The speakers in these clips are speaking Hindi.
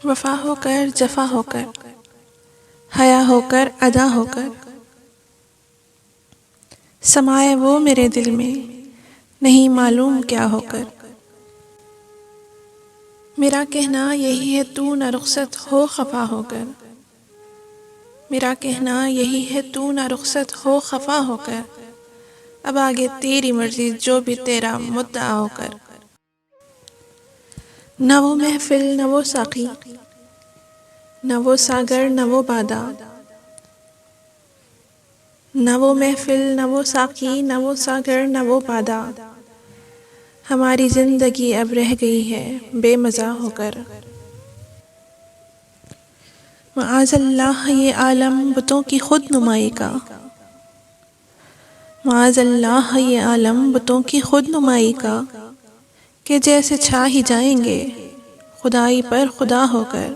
वफा होकर जफा होकर, हया होकर अदा होकर, समाए वो मेरे दिल में नहीं मालूम क्या होकर। मेरा कहना यही है तू न रुखसत हो खफा होकर, मेरा कहना यही है तू न रुखसत हो खफा होकर, अब आगे तेरी मर्जी जो भी तेरा मुद्दा होकर। न वो महफिल न वो साकी, न वो सागर न वो बादा, न वो महफिल न वो साकी न वो सागर न वो बादा, हमारी ज़िंदगी अब रह गई है बेमज़ा होकर। माअज़ल्लाह ये आलम बुतों की खुद नुमाई का, माअज़ल्लाह ये आलम बुतों की खुद नुमाई का, कि जैसे छा ही जाएंगे खुदाई पर खुदा होकर।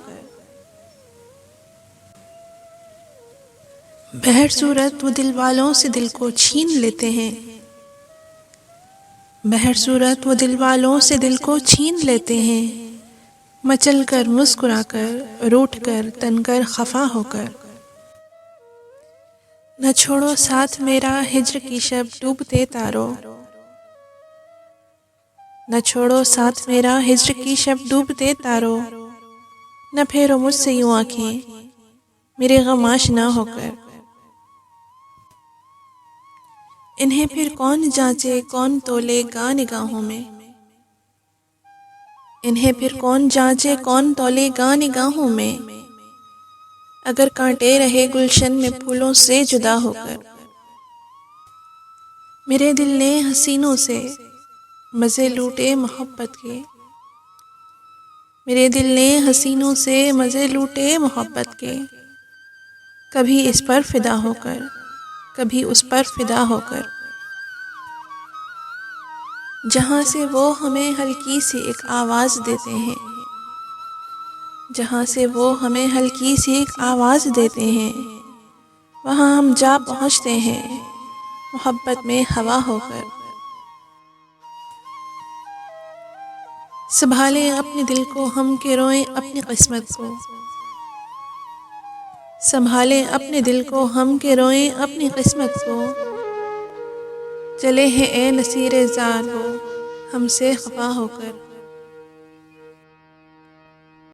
बहर सूरत वो दिल वालों से दिल को छीन लेते हैं, बहर सूरत वो दिल वालों से दिल को छीन लेते हैं, मचल कर मुस्कुरा कर रूठ कर तनकर खफा होकर। न छोड़ो साथ मेरा हिज्र की शब डूबते तारो, न छोड़ो साथ मेरा हिज्र की शब डूबते तारो, न फेरो मुझसे यूं आँखें मेरे गमाश ना होकर। इन्हें फिर कौन जांचे कौन तोलेगा निगाहों में, इन्हें फिर कौन जांचे कौन तोलेगा निगाहों में, अगर कांटे रहे गुलशन में फूलों से जुदा होकर। मेरे दिल ने हसीनों से मज़े लूटे मोहब्बत के, मेरे दिल ने हसीनों से मज़े लूटे मोहब्बत के, कभी इस पर फिदा होकर कभी उस पर फिदा होकर। जहाँ से वो हमें हल्की सी एक आवाज़ देते हैं, जहाँ से वो हमें हल्की सी एक आवाज़ देते हैं, वहाँ हम जा पहुँचते हैं मोहब्बत में हवा होकर। संभालें अपने दिल को हम के रोएं अपनी किस्मत को, संभालें अपने दिल को हम के रोएं अपनी किस्मत को, चले हैं ए नसीरे ज़ार वो हमसे खफा होकर।